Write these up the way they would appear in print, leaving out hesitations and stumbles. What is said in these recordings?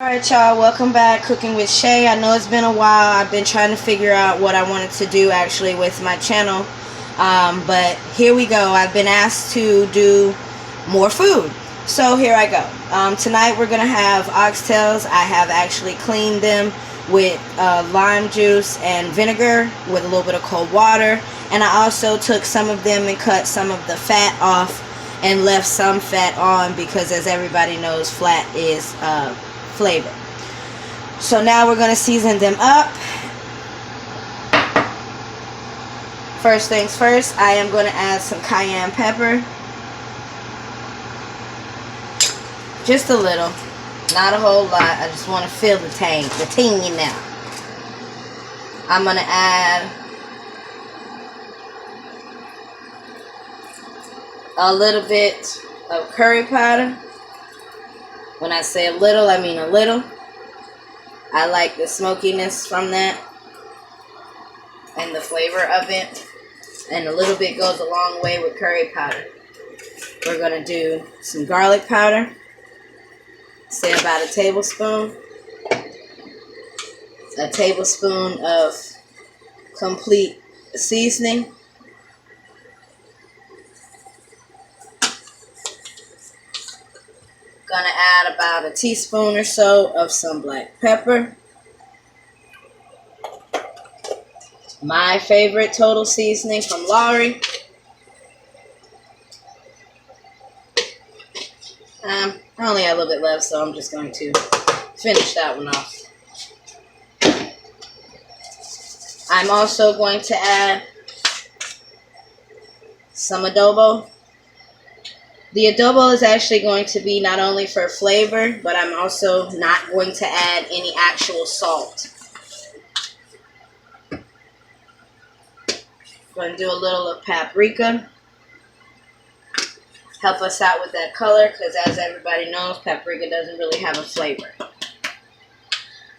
Alright y'all, welcome back. Cooking with Shay. I know it's been a while. I've been trying to figure out what I wanted to do actually with my channel. But here we go. I've been asked to do more food. So here I go. Tonight we're going to have oxtails. I have actually cleaned them with lime juice and vinegar with a little bit of cold water. And I also took some of them and cut some of the fat off and left some fat on because, as everybody knows, fat is flavor. So now we're going to season them up. First things first, I am going to add some cayenne pepper. Just a little, not a whole lot. I just want to feel the tang now. I'm going to add a little bit of curry powder. When I say a little, I mean a little. I like the smokiness from that and the flavor of it. And a little bit goes a long way with curry powder. We're going to do some garlic powder. Say about a tablespoon. A tablespoon of complete seasoning. Gonna add about a teaspoon or so of some black pepper. My favorite total seasoning from Lowry. I only have a little bit left, so I'm just going to finish that one off. I'm also going to add some adobo. The adobo is actually going to be not only for flavor, but I'm also not going to add any actual salt. Going to do a little of paprika. Help us out with that color, because as everybody knows, paprika doesn't really have a flavor.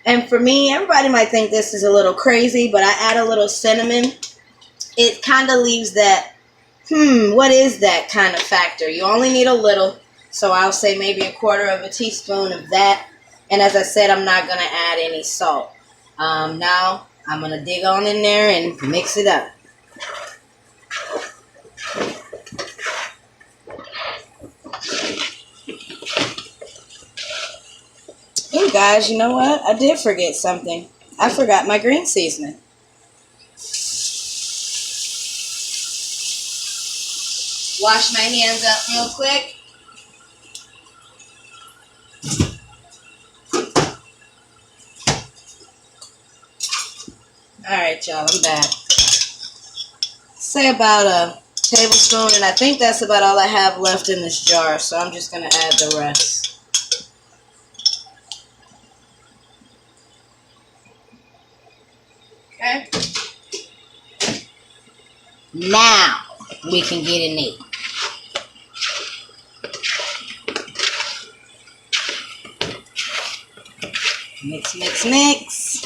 And for me, everybody might think this is a little crazy, but I add a little cinnamon. It kind of leaves that what is that kind of factor. You only need a little, so I'll say maybe a quarter of a teaspoon of that. And as I said, I'm not going to add any salt. Now I'm going to dig on in there and mix it up. Oh guys, you know what? I did forget something. I forgot my green seasoning. Wash my hands up real quick. Alright y'all, I'm back. Say about a tablespoon, and I think that's about all I have left in this jar, so I'm just going to add the rest. Okay. Now we can get in there. Mix, mix, mix.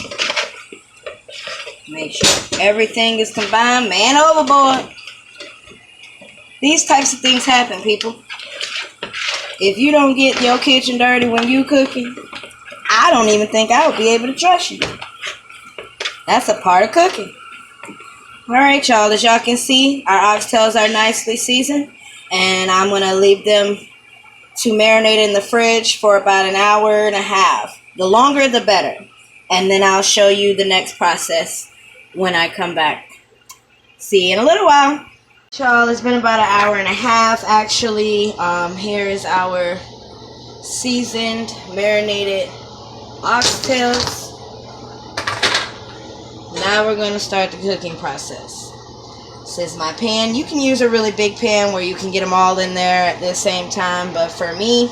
Make sure everything is combined. Man overboard. These types of things happen, people. If you don't get your kitchen dirty when you cooking, I don't even think I would be able to trust you. That's a part of cooking. Alright y'all, as y'all can see, our oxtails are nicely seasoned. And I'm going to leave them to marinate in the fridge for about an hour and a half. The longer the better. And then I'll show you the next process when I come back. See you in a little while. Y'all, it's been about an hour and a half actually. Here is our seasoned, marinated oxtails. Now we're going to start the cooking process. This is my pan. You can use a really big pan where you can get them all in there at the same time. But for me,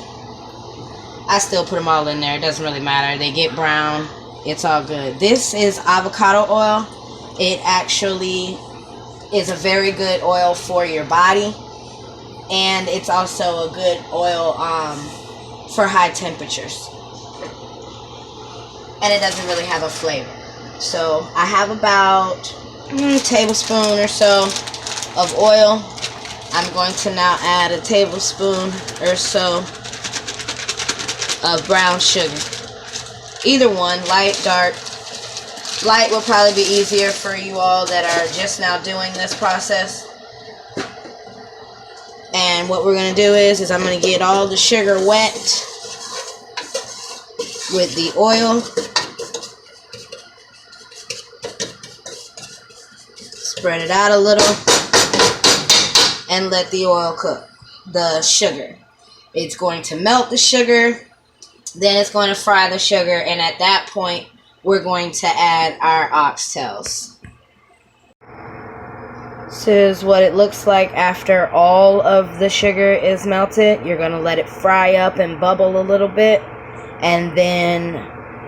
I still put them all in there. It doesn't really matter. They get brown. It's all good. This is avocado oil. It actually is a very good oil for your body. And it's also a good oil for high temperatures. And it doesn't really have a flavor. So I have about a tablespoon or so of oil. I'm going to now add a tablespoon or so of brown sugar. Either one, light, dark. Light will probably be easier for you all that are just now doing this process. And what we're going to do is I'm going to get all the sugar wet with the oil. Spread it out a little and let the oil cook the sugar. It's going to melt the sugar, then it's going to fry the sugar, and at that point we're going to add our oxtails. This is what it looks like after all of the sugar is melted. You're going to let it fry up and bubble a little bit, and then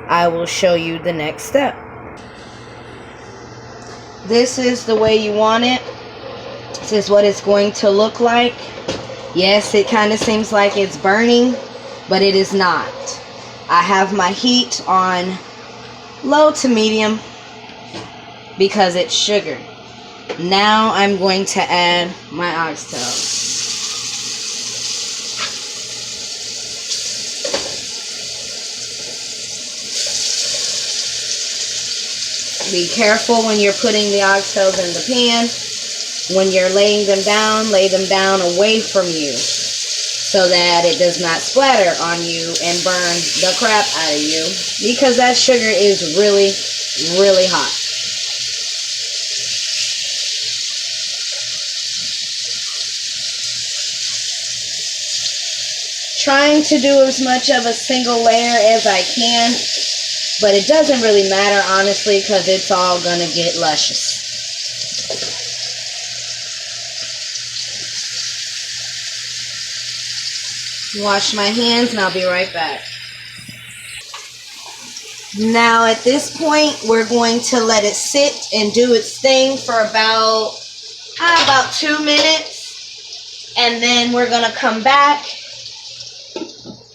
I will show you the next step. This is the way you want it. This is what it's going to look like. Yes, it kind of seems like it's burning, but it is not. I have my heat on low to medium because it's sugar. Now I'm going to add my oxtails. Be careful when you're putting the oxtails in the pan. When you're laying them down, lay them down away from you so that it does not splatter on you and burn the crap out of you, because that sugar is really, really hot. Trying to do as much of a single layer as I can, but it doesn't really matter, honestly, because it's all going to get luscious. Wash my hands and I'll be right back. Now at this point, we're going to let it sit and do its thing for about 2 minutes. And then we're going to come back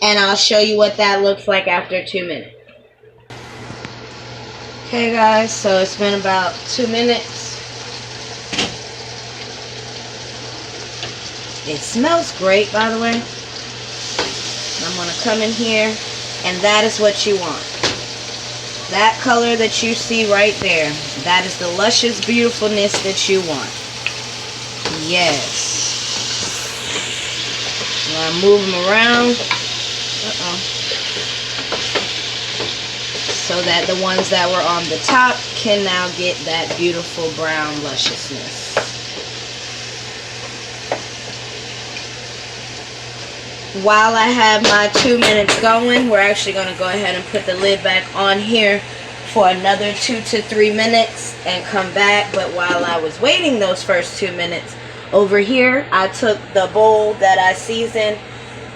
and I'll show you what that looks like after 2 minutes. Okay guys, so it's been about 2 minutes. It smells great, by the way. I'm going to come in here, and that is what you want. That color that you see right there, that is the luscious beautifulness that you want. Yes. I'm going to move them around. So that the ones that were on the top can now get that beautiful brown lusciousness. While I have my 2 minutes going, we're actually going to go ahead and put the lid back on here for another 2 to 3 minutes and come back. But while I was waiting those first 2 minutes, over here I took the bowl that I seasoned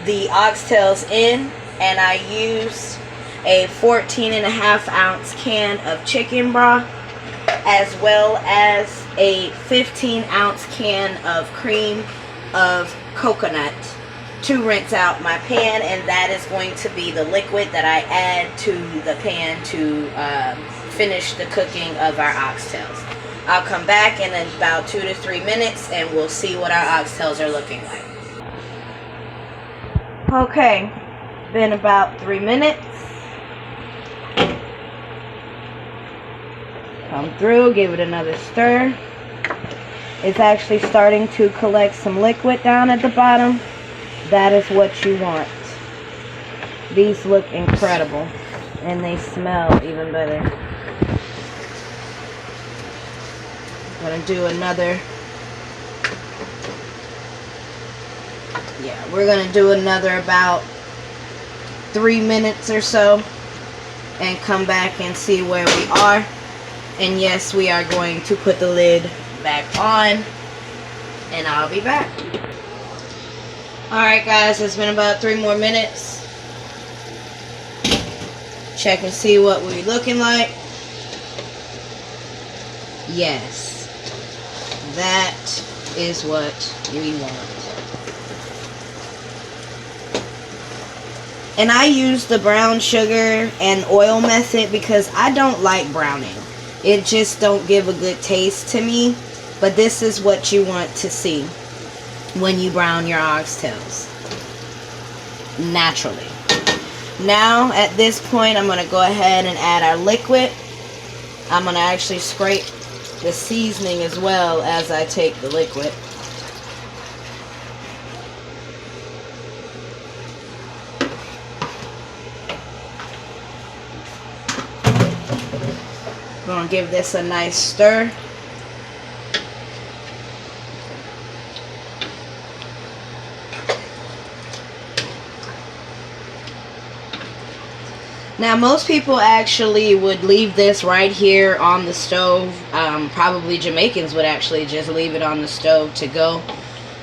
the oxtails in, and I used a 14.5 ounce can of chicken broth, as well as a 15 ounce can of cream of coconut to rinse out my pan, and that is going to be the liquid that I add to the pan to finish the cooking of our oxtails. I'll come back in about 2 to 3 minutes and we'll see what our oxtails are looking like. Okay, been about 3 minutes. Come through, give it another stir. It's actually starting to collect some liquid down at the bottom. That is what you want. These look incredible, and they smell even better. I'm gonna do another. Yeah, we're gonna do another about 3 minutes or so and come back and see where we are. And yes, we are going to put the lid back on, and I'll be back. Alright guys, it's been about 3 more minutes. Check and see what we're looking like. Yes, that is what we want. And I use the brown sugar and oil method because I don't like browning. It just don't give a good taste to me. But this is what you want to see when you brown your oxtails. Naturally. Now at this point I'm going to go ahead and add our liquid. I'm going to actually scrape the seasoning as well as I take the liquid. I'm going to give this a nice stir. Now most people actually would leave this right here on the stove. Probably Jamaicans would actually just leave it on the stove to go.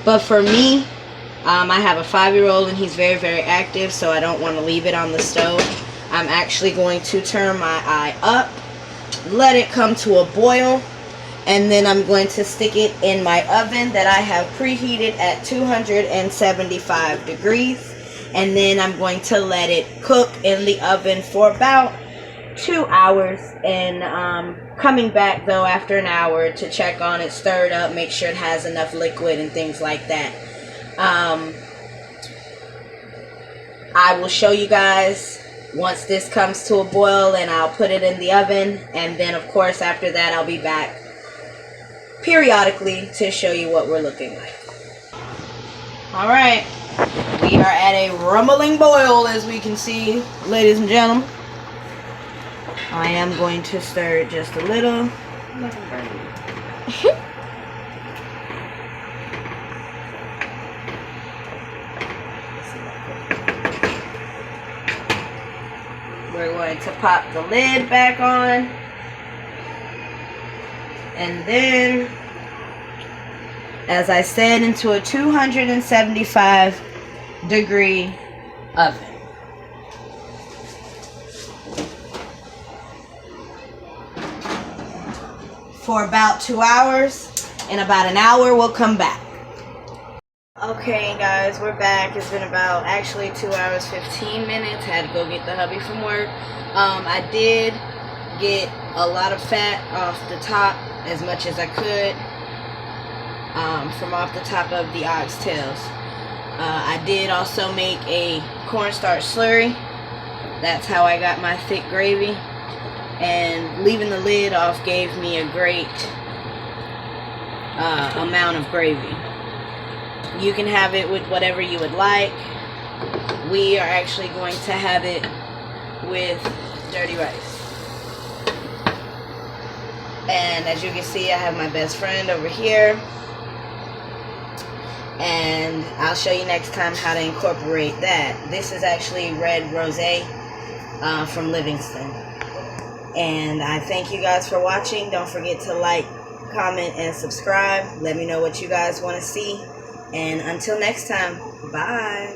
But for me, I have a 5-year-old and he's very, very active, so I don't want to leave it on the stove. I'm actually going to turn my eye up, let it come to a boil, and then I'm going to stick it in my oven that I have preheated at 275 degrees. And then I'm going to let it cook in the oven for about 2 hours. And coming back though after an hour to check on it, stir it up, make sure it has enough liquid and things like that. I will show you guys once this comes to a boil, and I'll put it in the oven. And then of course after that I'll be back periodically to show you what we're looking like. Alright. We are at a rumbling boil, as we can see, ladies and gentlemen. I am going to stir it just a little. We're going to pop the lid back on. And then, as I said, into a 275 degree oven. For about 2 hours. In about an hour we'll come back. Okay guys, we're back. It's been about actually 2 hours 15 minutes. Had to go get the hubby from work. I did get a lot of fat off the top, as much as I could, from off the top of the oxtails. I did also make a cornstarch slurry. That's how I got my thick gravy. And leaving the lid off gave me a great amount of gravy. You can have it with whatever you would like. We are actually going to have it with dirty rice. And as you can see, I have my best friend over here. And I'll show you next time how to incorporate that. This is actually red rosé from Livingston. And I thank you guys for watching. Don't forget to like, comment, and subscribe. Let me know what you guys want to see. And until next time, bye.